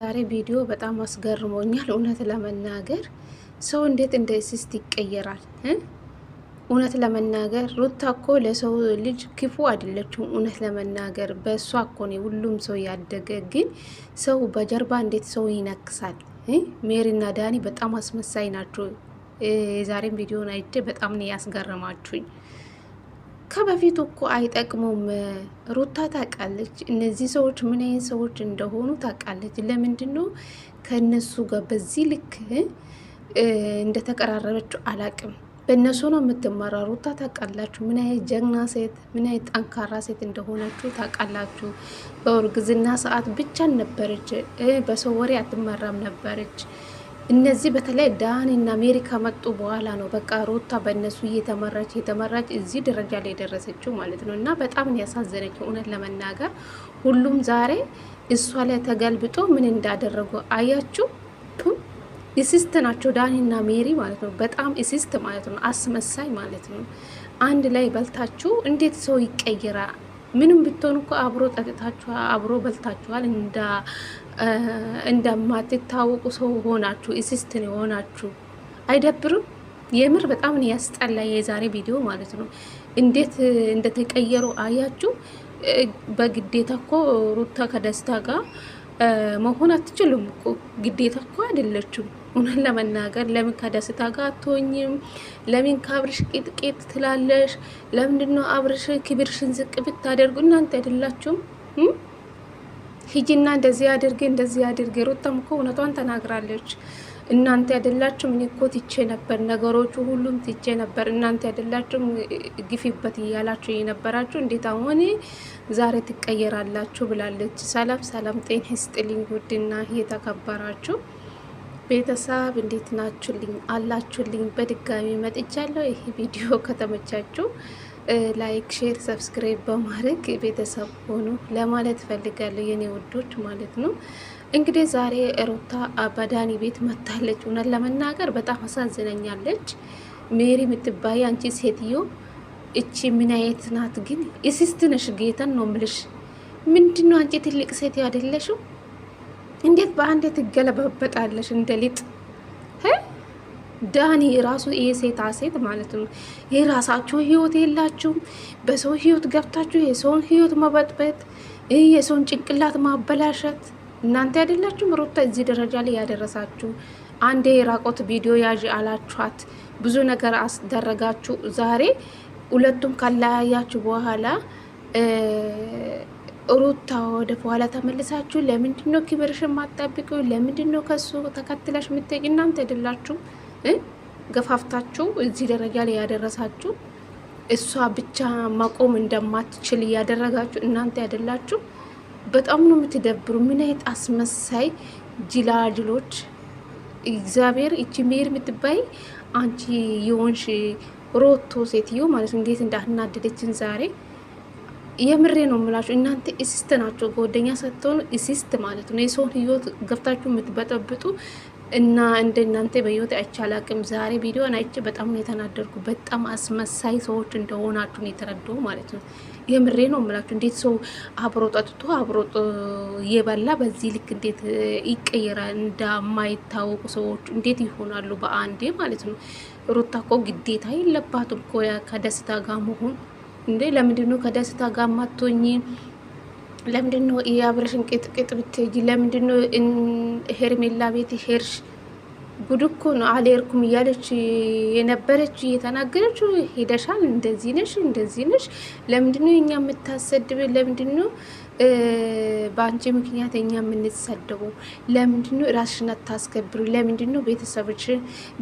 ዛሬ ቪዲዮ በጣም አስገርሞኛል። እውነት ለመናገር ሰው እንዴት እንደ እስስት ይቀየራል? እውነት ለመናገር ሩታ እኮ ለሰው ልጅ ክፉ አይደለችም። እውነት ለመናገር በእሷ እኮ ነው ሁሉም ሰው ያደገ። ግን ሰው በጀርባ እንዴት ሰው ይነክሳል? ሜሪና ዳኒ በጣም አስመሳይ ናቸው። የዛሬን ቪዲዮን አይቼ በጣም ነው ያስገረማችሁኝ። ከበፊቱ እኮ አይጠቅሙም። ሩታ ታውቃለች እነዚህ ሰዎች ምን አይነት ሰዎች እንደሆኑ ታውቃለች። ለምንድን ነው ከእነሱ ጋር በዚህ ልክ እንደተቀራረበችው አላቅም። በእነሱ ነው የምትመራ። ሩታ ታውቃላችሁ ምን አይነት ጀግና ሴት፣ ምን አይነት ጠንካራ ሴት እንደሆነችው ታውቃላችሁ። በእርግዝና ሰዓት ብቻ ነበረች፣ በሰው ወሬ አትመራም ነበረች። እነዚህ በተለይ ዳኒ እና ሜሪ ከመጡ በኋላ ነው በቃ ሩታ በእነሱ እየተመራች እዚህ ደረጃ ላይ የደረሰችው ማለት ነው። እና በጣም ያሳዘነችው እውነት ለመናገር ሁሉም ዛሬ እሷ ላይ ተገልብጦ ምን እንዳደረጉ አያችሁ። እስስት ናቸው ዳኒ እና ሜሪ ማለት ነው። በጣም እስስት ማለት ነው፣ አስመሳይ ማለት ነው። አንድ ላይ በልታችሁ እንዴት ሰው ይቀየራል? ምንም ብትሆኑ እኮ አብሮ ጠጥታችኋል፣ አብሮ በልታችኋል። እንደማትታወቁ ሰው ሆናችሁ እስስት ነው ሆናችሁ። አይደብርም? የምር በጣም ነው ያስጠላ የዛሬ ቪዲዮ ማለት ነው። እንዴት እንደተቀየሩ አያችሁ። በግዴታ እኮ ሩታ ከደስታ ጋር መሆን አትችሉም እኮ ግዴታ እኮ አይደለችም። እውነት ለመናገር ለምን ከደስታ ጋር አትሆኝም? ለምን ከአብርሽ ቂጥቂጥ ትላለሽ? ለምንድነው አብርሽ ክብርሽን ዝቅ ብታደርጉ? እናንተ አይደላችሁም? ሂጂና እንደዚህ አድርጌ ሩታም እኮ እውነቷን ተናግራለች። እናንተ አይደላችሁም? እኔ እኮ ትቼ ነበር ነገሮቹ ሁሉም ትቼ ነበር። እናንተ አይደላችሁም ግፊበት እያላችሁ የነበራችሁ? እንዴት አሁን ዛሬ ትቀየራላችሁ? ብላለች። ሰላም ጤና ይስጥልኝ ውድና የተከበራችሁ ቤተሰብ እንዴት ናችሁልኝ? አላችሁልኝ? በድጋሚ መጥቻለሁ። ይሄ ቪዲዮ ከተመቻችሁ ላይክ፣ ሼር፣ ሰብስክራይብ በማድረግ ቤተሰብ ሆኑ ለማለት ፈልጋለሁ የኔ ውዶች ማለት ነው። እንግዲህ ዛሬ ሩታ በዳኒ ቤት መታለች። እውነት ለመናገር በጣም አሳዝነኛለች። ሜሪ የምትባይ አንቺ ሴትዮ እቺ ምን አይነት ናት ግን? እስስት ነሽ። ጌታን ነው ምልሽ። ምንድነው አንቺ ትልቅ ሴት አይደለሽም? እንዴት በአንዴ ትገለበበጣለሽ እንደ ሊጥ? ዳኒ ራሱ ይሄ ሴት ማለት ነው። የራሳችሁ ህይወት የላችሁም። በሰው ህይወት ገብታችሁ የሰውን ህይወት መበጥበጥ፣ የሰውን ጭንቅላት ማበላሸት እናንተ አይደላችሁም? ሩታ እዚህ ደረጃ ላይ ያደረሳችሁ። አንዴ የራቆት ቪዲዮ ያዥ አላችኋት፣ ብዙ ነገር አስደረጋችሁ። ዛሬ ሁለቱም ካለያያችሁ በኋላ ሩታ ወደ በኋላ ተመልሳችሁ ለምንድነው ክብርሽን ማጣብቂው? ለምንድነው ከሱ ተከትለሽ ምትሄጂ? እናንተ አይደላችሁ ገፋፍታችሁ እዚህ ደረጃ ላይ ያደረሳችሁ? እሷ ብቻ ማቆም እንደማትችል እያደረጋችሁ እናንተ አይደላችሁ? በጣም ነው የምትደብሩ። ምን አይነት አስመሳይ ጅላጅሎች! እግዚአብሔር እቺ ሜሪ የምትባይ አንቺ የሆንሽ ሮቶ ሴትዮ ማለት ነው። እንዴት እንዳናደደችን ዛሬ የምሬ ነው የምላችሁ። እናንተ እስስት ናቸው። ጓደኛ ሰጥተውን እስስት ማለት ነው። የሰውን ህይወት ገፍታችሁ የምትበጠብጡ እና እንደናንተ በህይወት አይቻላቅም። ዛሬ ቪዲዮን አይቼ በጣም ነው የተናደርኩ። በጣም አስመሳይ ሰዎች እንደሆናችሁ ነው የተረዳው ማለት ነው። የምሬ ነው የምላችሁ። እንዴት ሰው አብሮ ጠጥቶ አብሮ የበላ በዚህ ልክ እንዴት ይቀየራል? እንደማይታወቁ ሰዎች እንዴት ይሆናሉ በአንዴ ማለት ነው። ሩታ እኮ ግዴታ የለባትም እኮ ከደስታ ጋር መሆን እንዴ። ለምንድነው ከደስታ ጋር ማቶኝ? ለምንድነው የአብረሽን ቅጥቅጥ ብትሄጂ? ለምንድነው ሄርሜላ ቤት ሄርሽ? ጉድ እኮ ነው። አልሄድኩም እያለች የነበረች እየተናገረች ሄደሻል፣ እንደዚህ ነሽ። ለምንድነው እኛ የምታሰድብ? ለምንድነው በአንቺ ምክንያት እኛ የምንሰደበው? ለምንድነው ራስሽን አታስከብሩ? ለምንድነው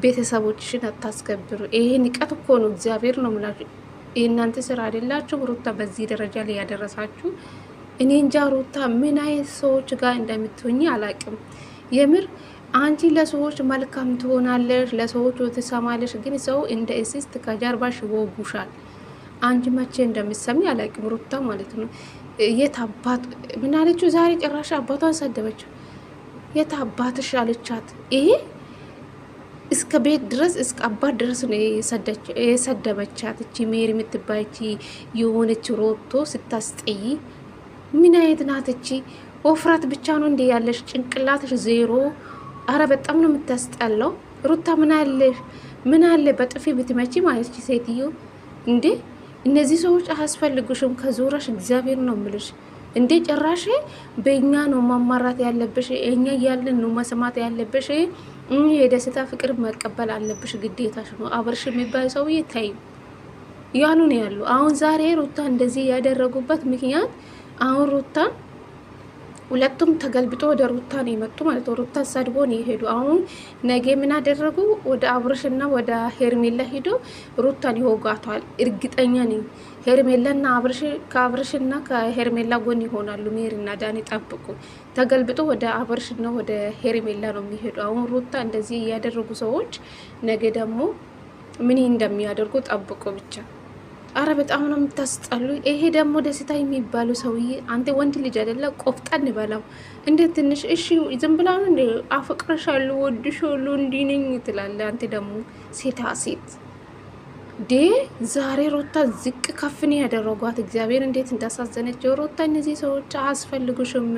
ቤተሰቦችሽን አታስከብሩ? ይሄ ንቀት እኮ ነው። እግዚአብሔር ነው የምላችሁ። የእናንተ ስራ አይደላችሁ ሩታ በዚህ ደረጃ ላይ ያደረሳችሁ። እኔ እንጃ ሩታ ምን አይነት ሰዎች ጋር እንደምትሆኝ አላቅም። የምር አንቺ ለሰዎች መልካም ትሆናለሽ፣ ለሰዎች ትሰማለሽ፣ ግን ሰው እንደ እስስት ከጀርባሽ ይወጉሻል። አንቺ መቼ እንደምትሰሚ አላቅም ሩታ ማለት ነው። የት አባት ምን አለችው ዛሬ? ጭራሽ አባቷን ሰደበችው። የት አባትሽ አለቻት። ይሄ እስከ ቤት ድረስ እስከ አባት ድረስ ነው የሰደበቻት። እቺ ሜሪ የምትባይ የሆነች ሮቶ ስታስጠይ ምን አይነት ናት እቺ? ወፍራት ብቻ ነው እንዴ ያለሽ? ጭንቅላትሽ ዜሮ። አረ በጣም ነው የምታስጠላው ሩታ። ምን አለ በጥፊ ብትመቺ ማለት ሴትዮ እንዴ! እነዚህ ሰዎች አያስፈልጉሽም ከዞረሽ። እግዚአብሔር ነው ምልሽ እንዴ! ጭራሽ በእኛ ነው ማማራት ያለብሽ። እኛ እያለን ነው መስማት ያለብሽ። የደስታ ፍቅር መቀበል አለብሽ፣ ግዴታሽ ነው። አብርሽ የሚባል ሰውዬ ታይ ያሉ ነው ያሉ። አሁን ዛሬ ሩታ እንደዚህ ያደረጉበት ምክንያት አሁን ሩታ ሁለቱም ተገልብጦ ወደ ሩታ ነው የመጡ ማለት ነው። ሩታ ሰድቦ ነው የሄዱ። አሁን ነገ ምን አደረጉ? ወደ አብርሽና ወደ ሄርሜላ ሄዶ ሩታን ይወጋቷል። እርግጠኛ ነኝ ሄርሜላና ከአብርሽና ከሄርሜላ ጎን ይሆናሉ። ሜሪና ዳኒ ጠብቁ። ተገልብጦ ወደ አብርሽና ወደ ሄርሜላ ነው የሚሄዱ። አሁን ሩታ እንደዚህ እያደረጉ ሰዎች ነገ ደግሞ ምን እንደሚያደርጉ ጠብቁ ብቻ። አረ በጣም ነው የምታስጠሉ። ይሄ ደግሞ ደስታ የሚባሉ ሰውዬ አንተ ወንድ ልጅ አይደለ? ቆፍጠን በላው እንዴ ትንሽ። እሺ ዝም ብላ ነው እንዴ አፈቅረሻለሁ፣ ወድሻለሁ እንዲህ ነኝ ትላለህ። አንተ ደግሞ ሴታ ሴት ዴ ዛሬ ሩታ ዝቅ ከፍኔ ያደረጓት። እግዚአብሔር እንዴት እንዳሳዘነች ሩታ። እነዚህ ሰዎች አያስፈልጉሽም።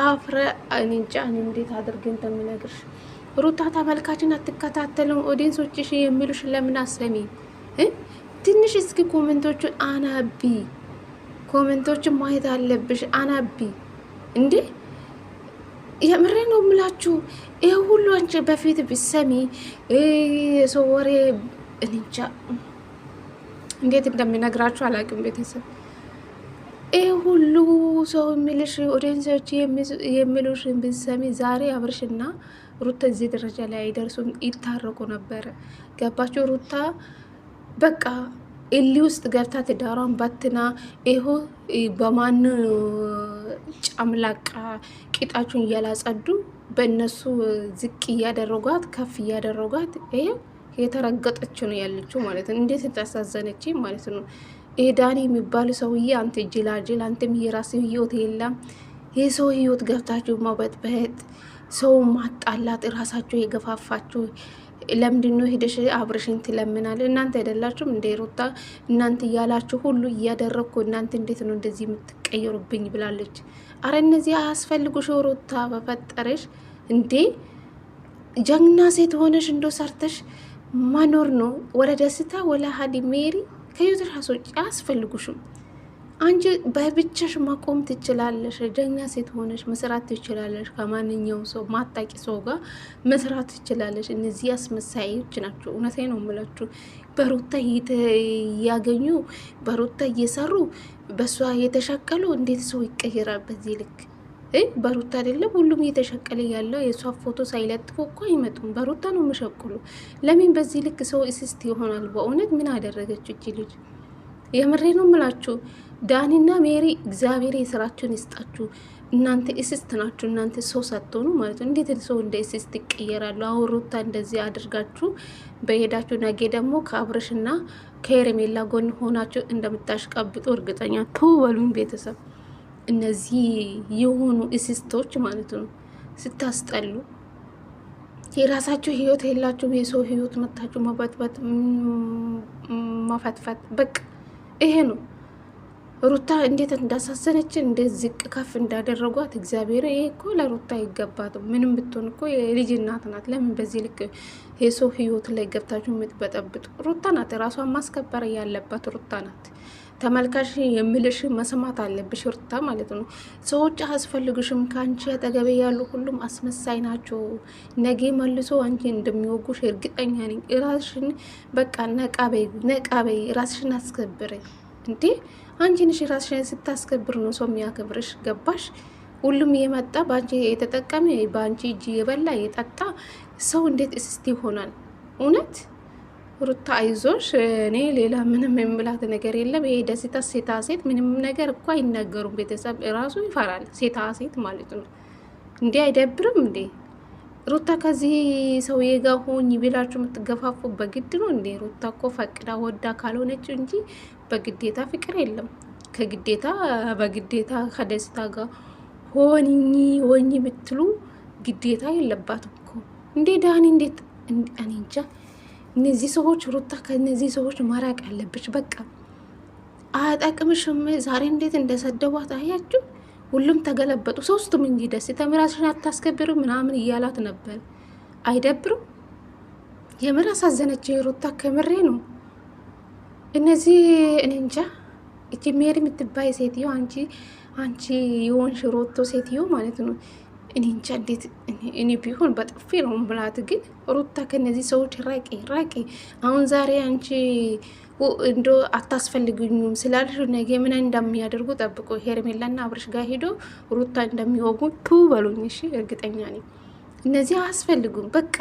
አፍረ እንጃ እንዴት አድርገን እንደምነግርሽ ሩታ። ተመልካችን አትከታተሉም? ኦዲየንሶችሽ የሚሉሽ ለምን አሰሚ? ትንሽ እስኪ ኮሜንቶቹን አናቢ፣ ኮሜንቶችን ማየት አለብሽ አናቢ። እንዴ የምሬ ነው የምላችሁ። ይህ ሁሉ አንቺ በፊት ብሰሚ የሰው ወሬ እንጃ እንዴት እንደሚነግራችሁ አላውቅም። ቤተሰብ ይህ ሁሉ ሰው የሚልሽ ኦዲየንሶች የሚሉሽ ብሰሚ ዛሬ አብርሽና ሩታ እዚህ ደረጃ ላይ አይደርሱም፣ ይታረቁ ነበረ። ገባችሁ? ሩታ በቃ እሊ ውስጥ ገብታ ትዳሯን ባትና ይሆ በማን ጫምላቃ ቂጣችሁን እያላጸዱ በእነሱ ዝቅ እያደረጓት ከፍ እያደረጓት ይሄ የተረገጠች ነው ያለችው ማለት ነው። እንዴት እንዳሳዘነች ማለት ነው። ይሄ ዳኒ የሚባል ሰውዬ አንተ ጅላጅል፣ አንተም የራስ ህይወት የለም። የሰው ህይወት ገብታችሁ ማበጥበጥ፣ ሰው ማጣላት፣ ራሳችሁ የገፋፋችሁ ለምንድነው? ሄደሽ አብርሽን ትለምናል። እናንተ አይደላችሁም እንደ ሩታ እናንተ እያላችሁ ሁሉ እያደረግኩ እናንተ እንዴት ነው እንደዚህ የምትቀየሩብኝ ብላለች። አረ እነዚህ አያስፈልጉሽ ሩታ በፈጠረሽ እንዴ! ጀግና ሴት ሆነሽ እንዶ ሰርተሽ ማኖር ነው። ወደ ደስታ ወለ ሀዲ ሜሪ ከዩትር ሀሶች አያስፈልጉሽም። አንቺ በብቻሽ ማቆም ትችላለሽ። ጀግና ሴት ሆነሽ መስራት ትችላለሽ። ከማንኛውም ሰው ማጣቂ ሰው ጋር መስራት ትችላለሽ። እነዚህ አስመሳዮች ናቸው። እውነቴ ነው የምላችሁ። በሩታ እያገኙ በሩታ እየሰሩ በእሷ እየተሸቀሉ እንዴት ሰው ይቀየራል በዚህ ልክ? በሩታ አይደለም ሁሉም እየተሸቀለ ያለው። የእሷ ፎቶ ሳይለጥፉ እኮ አይመጡም። በሩታ ነው የምሸቅሉ። ለምን በዚህ ልክ ሰው እስስት ይሆናል? በእውነት ምን አደረገች እቺ ልጅ? የምሬ ነው የምላችሁ። ዳኒና ሜሪ እግዚአብሔር የስራችሁን ይስጣችሁ። እናንተ እስስት ናችሁ። እናንተ ሰው ሳትሆኑ ማለት ነው። እንዴት ሰው እንደ እስስት ይቀየራሉ? አሁን ሩታ እንደዚህ አድርጋችሁ በሄዳችሁ ነገ ደግሞ ከአብርሽና ከሄርሜላ ጎን ሆናችሁ እንደምታሽቃብጡ እርግጠኛ ተወሉን። ቤተሰብ እነዚህ የሆኑ እስስቶች ማለት ነው። ስታስጠሉ የራሳችሁ ህይወት የላችሁ። የሰው ህይወት መታችሁ መበጥበጥ፣ መፈትፈት በቃ ይሄ ነው። ሩታ እንዴት እንዳሳዘነችን እንዴት ዝቅ ከፍ እንዳደረጓት እግዚአብሔር። ይሄ እኮ ለሩታ አይገባትም። ምንም ብትሆን እኮ የልጅ እናት ናት። ለምን በዚህ ልክ የሰው ህይወት ላይ ገብታችሁ የምትበጠብጡ? ሩታ ናት ራሷን ማስከበር ያለባት ሩታ ናት። ተመልካች የሚልሽ መስማት አለብሽ ሩታ ማለት ነው። ሰዎች አያስፈልጉሽም። ከአንቺ አጠገቤ ያሉ ሁሉም አስመሳይ ናቸው። ነገ መልሶ አንቺ እንደሚወጉሽ እርግጠኛ ነኝ። ራስሽን በቃ ነቃበይ፣ ራስሽን አስከብረ እንዴ! አንቺ ነሽ ራስሽን ስታስከብር ነው ሰው የሚያከብርሽ። ገባሽ? ሁሉም የመጣ በአንቺ የተጠቀመ በአንቺ እጅ የበላ የጠጣ ሰው እንዴት እስስት ይሆናል? እውነት ሩታ አይዞሽ። እኔ ሌላ ምንም የምላት ነገር የለም። ይሄ ደስታ ሴታ ሴት ምንም ነገር እኮ አይናገሩም። ቤተሰብ ራሱ ይፈራል። ሴታ ሴት ማለት ነው። እንዴ አይደብርም እንዴ? ሩታ ከዚህ ሰውዬ ጋር ሆኝ ቢላችሁ የምትገፋፉ በግድ ነው እንዴ? ሩታ እኮ ፈቅዳ ወዳ ካልሆነች እንጂ በግዴታ ፍቅር የለም። ከግዴታ በግዴታ ከደስታ ጋር ሆኝ የምትሉ ግዴታ የለባትም እኮ እንዴ። ዳኒ እንዴት እኔ እንጃ። እነዚህ ሰዎች ሩታ ከእነዚህ ሰዎች ማራቅ አለብሽ። በቃ አያጠቅምሽም። ዛሬ እንዴት እንደሰደቧት አያችሁ? ሁሉም ተገለበጡ። ሶስቱም እንጂ ደስ ተምራሽን አታስከብሩ ምናምን እያላት ነበር። አይደብሩም? የምር አሳዘነችው ሩታ። ከምሬ ነው። እነዚህ እኔ እንጃ። እቺ ሜሪ የምትባይ ሴትዮ አንቺ የሆንሽ ሮቶ ሴትዮ ማለት ነው። እኔ እንጃ እንዴት እኔ ቢሆን በጥፊ ነው ብላት። ግን ሩታ ከነዚህ ሰዎች ራቂ። አሁን ዛሬ አንቺ እንዶ አታስፈልግኙም ስላልሽ ነገ ምን እንደሚያደርጉ ጠብቆ ሄርሜላና አብርሽ ጋር ሄዶ ሩታ እንደሚወጉ ቱ በሉኝ። እሺ እርግጠኛ ነኝ። እነዚህ አያስፈልጉም፣ በቃ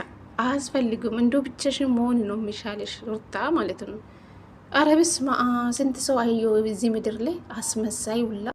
አያስፈልጉም። እንዶ ብቻሽን መሆን ነው የሚሻለሽ ሩታ ማለት ነው። አረብስ ስንት ሰው አየው እዚህ ምድር ላይ አስመሳይ ሁላ